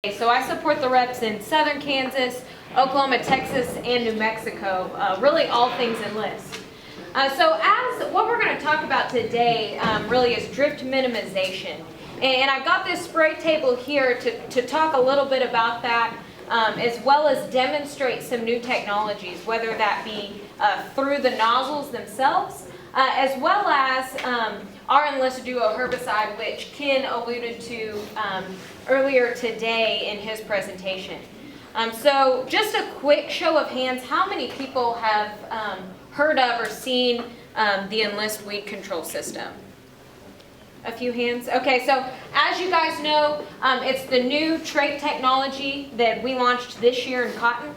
So I support the reps in Southern Kansas, Oklahoma, Texas, and New Mexico, really all things Enlist. What we're going to talk about today really is drift minimization. And I've got this spray table here to talk a little bit about that, as well as demonstrate some new technologies, whether that be through the nozzles themselves, as well as our Enlist Duo herbicide, which Ken alluded to earlier today in his presentation. So just a quick show of hands, how many people have heard of or seen the Enlist weed control system? A few hands. Okay, so as you guys know, it's the new trait technology that we launched this year in cotton.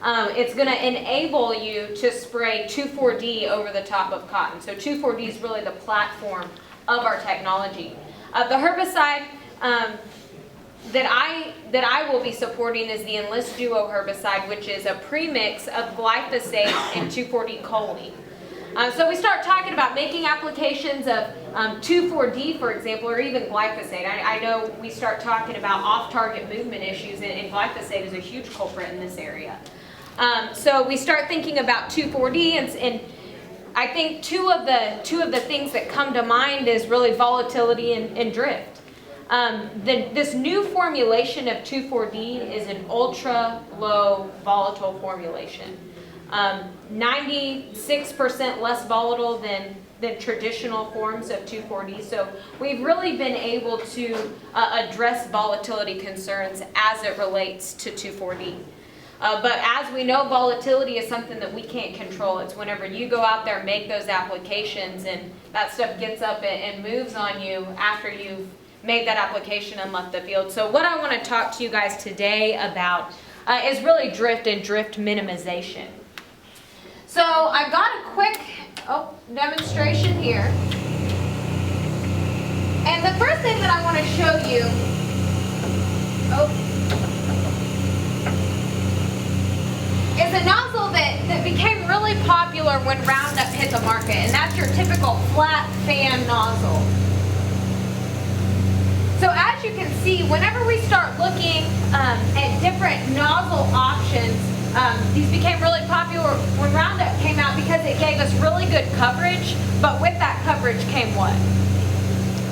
It's going to enable you to spray 2,4-D over the top of cotton. So 2,4-D is really the platform of our technology. The herbicide that I will be supporting is the Enlist Duo herbicide, which is a premix of glyphosate and 2,4-D choline. So we start talking about making applications of 2,4-D, for example, or even glyphosate. I know we start talking about off-target movement issues, and glyphosate is a huge culprit in this area. So we start thinking about 2,4-D, and I think two of the things that come to mind is really volatility and drift. This new formulation of 2,4-D is an ultra low volatile formulation. 96% less volatile than traditional forms of 2,4-D. So we've really been able to address volatility concerns as it relates to 2,4-D. But as we know, volatility is something that we can't control. It's whenever you go out there and make those applications and that stuff gets up and moves on you after you've made that application and left the field. So what I want to talk to you guys today about is really drift and drift minimization. So I've got a quick demonstration here. And the first thing that I want to show you, is a nozzle that became really popular when Roundup hit the market, and that's your typical flat fan nozzle. So as you can see, whenever we start looking at different nozzle options, these became really popular when Roundup came out because it gave us really good coverage, but with that coverage came what?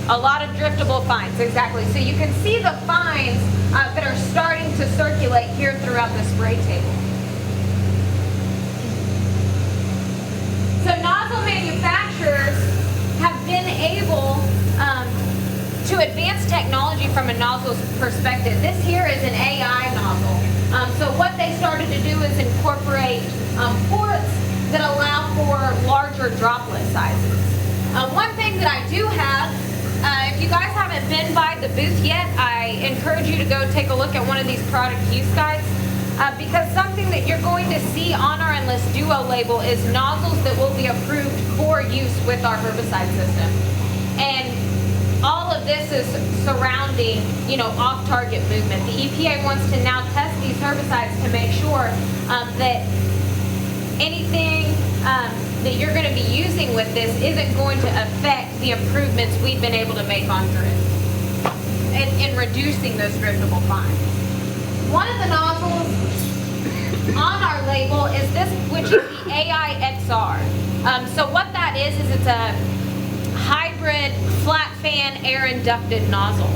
A lot of driftable fines, exactly. So you can see the fines that are starting to circulate here throughout the spray table. So nozzle manufacturers have been able to advance technology from a nozzle's perspective. This here is an AI nozzle. So what they started to do is incorporate ports that allow for larger droplet sizes. One thing that I do have, if you guys haven't been by the booth yet, I encourage you to go take a look at one of these product use guides. Because something that you're going to see on our Enlist Duo label is nozzles that will be approved for use with our herbicide system. And all of this is surrounding, off-target movement. The EPA wants to now test these herbicides to make sure that anything that you're going to be using with this isn't going to affect the improvements we've been able to make on drift and reducing those driftable fines. One of the nozzles on our label is this, which is the AI XR. So what that is it's a hybrid flat fan air inducted nozzle.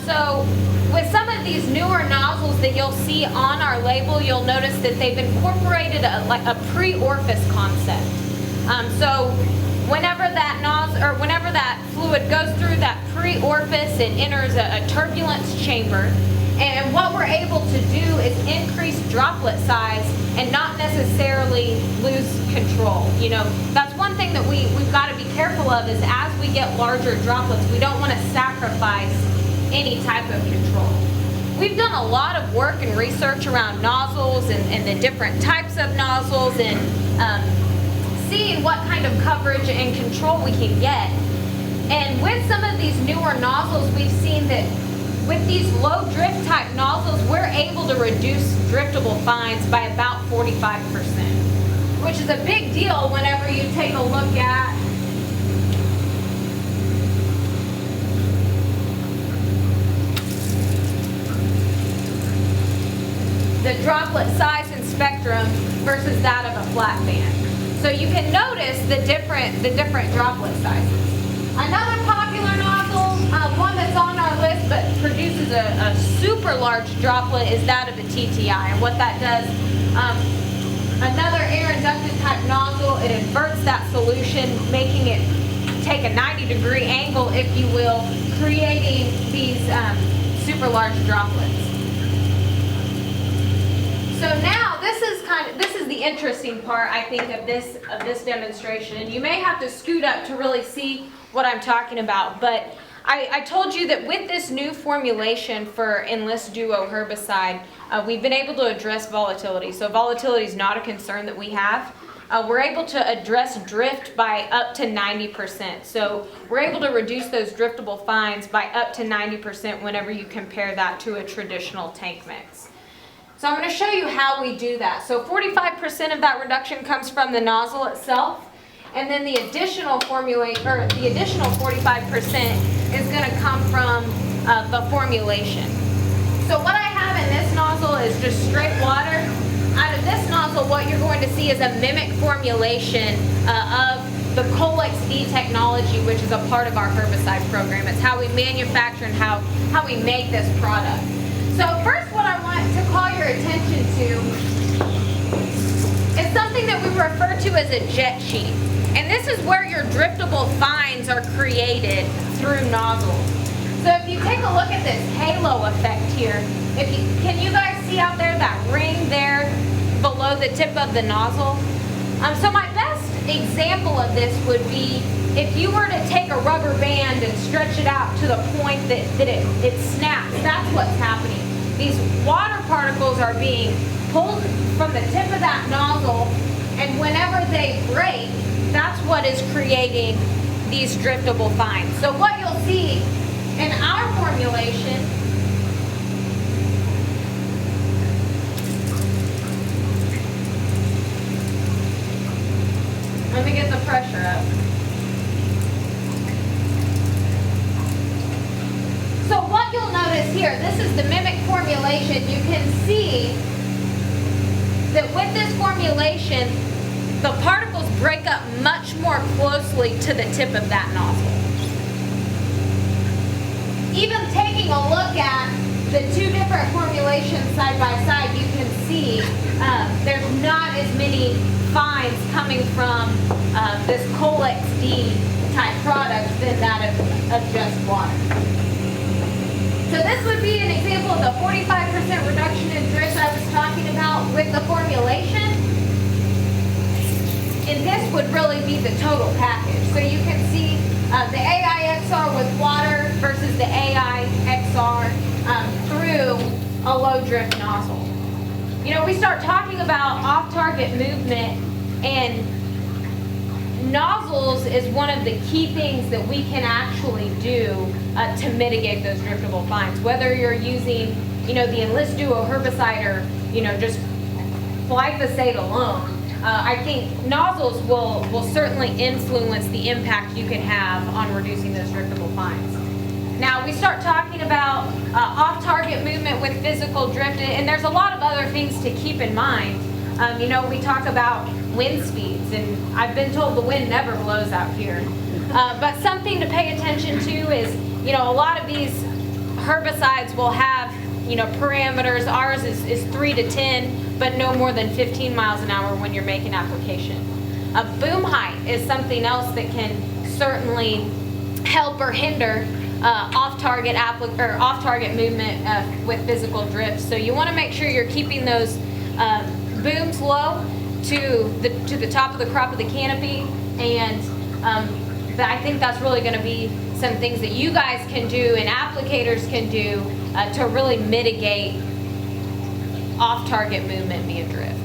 So with some of these newer nozzles that you'll see on our label, you'll notice that they've incorporated a pre-orifice concept. So whenever that nozzle or whenever that fluid goes through that pre-orifice, it enters a turbulence chamber. And what we're able to do is increase droplet size and not necessarily lose control. That's one thing that we've got to be careful of is as we get larger droplets, we don't want to sacrifice any type of control. We've done a lot of work and research around nozzles and the different types of nozzles and seeing what kind of coverage and control we can get. And with some of these newer nozzles, we've seen that with these low drift type nozzles, we're able to reduce driftable fines by about 45%, which is a big deal whenever you take a look at droplet size and spectrum versus that of a flat fan. So you can notice the different droplet sizes. Another popular nozzle, one that's on our list but produces a super large droplet, is that of the TTI. And what that does, another air inducted type nozzle, it inverts that solution, making it take a 90-degree angle, if you will, creating these super large droplets. So now this is the interesting part, I think, of this demonstration, and you may have to scoot up to really see what I'm talking about. But I told you that with this new formulation for Enlist Duo herbicide, we've been able to address volatility. So volatility is not a concern that we have. We're able to address drift by up to 90%. So we're able to reduce those driftable fines by up to 90% whenever you compare that to a traditional tank mix. So I'm going to show you how we do that. So 45% of that reduction comes from the nozzle itself, and then the additional 45% is going to come from the formulation. So what I have in this nozzle is just straight water. Out of this nozzle, what you're going to see is a mimic formulation of the ColXD technology, which is a part of our herbicide program. It's how we manufacture and how we make this product. So first, what I want to call your attention to is something that we refer to as a jet sheet. And this is where your driftable fines are created through nozzles. So if you take a look at this halo effect here, can you guys see out there that ring there below the tip of the nozzle? So my best example of this would be if you were to take a rubber band and stretch it out to the point that it snaps. That's what's happening. These water particles are being pulled from the tip of that nozzle, and whenever they break, that's what is creating these driftable fines. So what you'll see in our formulation, let me get the pressure up. So what you'll notice here, this is the mimic formulation. You can see that with this formulation, the particles break up much more closely to the tip of that nozzle. Even taking a look at the two different formulations side by side, you can see there's not as many fines coming from this ColXD type product than that of just water. So this would be an example of the 45% reduction in drift I was talking about with the formulation. And this would really be the total package. So you can see the AIXR with water versus the AIXR through a low drift nozzle. You know, we start talking about off-target movement, and nozzles is one of the key things that we can actually do to mitigate those driftable fines. Whether you're using, the Enlist Duo herbicide or, just glyphosate alone, I think nozzles will certainly influence the impact you can have on reducing those driftable fines. Now we start talking about off-target movement with physical drift, and there's a lot of other things to keep in mind. We talk about wind speeds, and I've been told the wind never blows out here. But something to pay attention to is, a lot of these herbicides will have, parameters. Ours is 3 to 10, but no more than 15 miles an hour when you're making application. Boom height is something else that can certainly help or hinder off-target movement with physical drift. So you want to make sure you're keeping those booms low to the top of the crop of the canopy, and I think that's really going to be some things that you guys can do and applicators can do to really mitigate off-target movement via drift.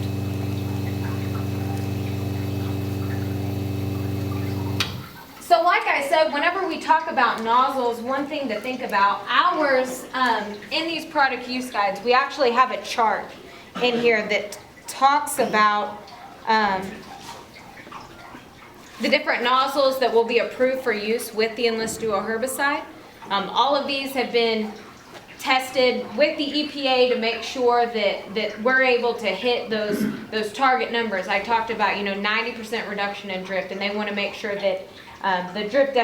So like I said, whenever we talk about nozzles, one thing to think about, ours, in these product use guides, we actually have a chart in here that talks about the different nozzles that will be approved for use with the Enlist Duo herbicide. All of these have been tested with the EPA to make sure that we're able to hit those target numbers. I talked about 90% reduction in drift, and they want to make sure that the drift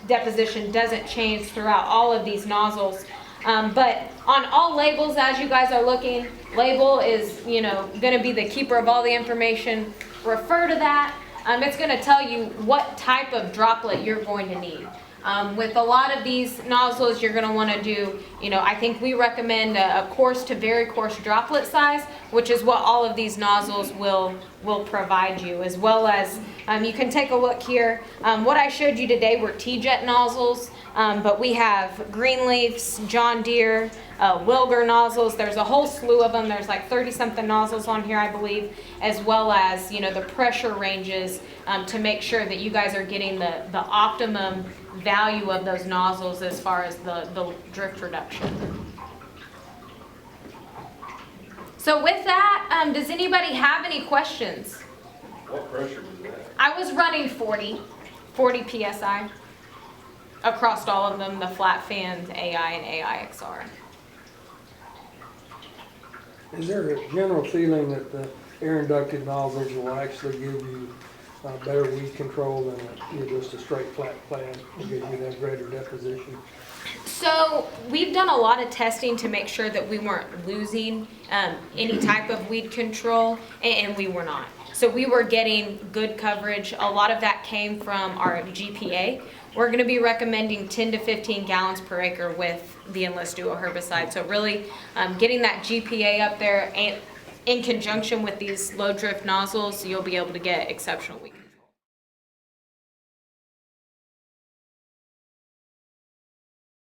deposition doesn't change throughout all of these nozzles. But on all labels, as you guys are looking, label is going to be the keeper of all the information. Refer to that. It's going to tell you what type of droplet you're going to need. With a lot of these nozzles, you're going to want to do, I think we recommend a coarse to very coarse droplet size, which is what all of these nozzles will provide you, as well as you can take a look here. What I showed you today were T-Jet nozzles, but we have Greenleaf's, John Deere, Wilger nozzles. There's a whole slew of them. There's like 30-something nozzles on here, I believe, as well as the pressure ranges to make sure that you guys are getting the optimum value of those nozzles as far as the drift reduction. So with that, does anybody have any questions? What pressure was that? I was running 40 PSI across all of them, the flat fans, AI and AIXR. Is there a general feeling that the air inducted nozzles will actually give you better weed control than just a straight flat plan? Will give you that greater deposition? So we've done a lot of testing to make sure that we weren't losing any type of weed control, and we were not. So we were getting good coverage. A lot of that came from our GPA. We're going to be recommending 10 to 15 gallons per acre with the Enlist Duo herbicide. So really getting that GPA up there, and in conjunction with these low drift nozzles, you'll be able to get exceptional weed control.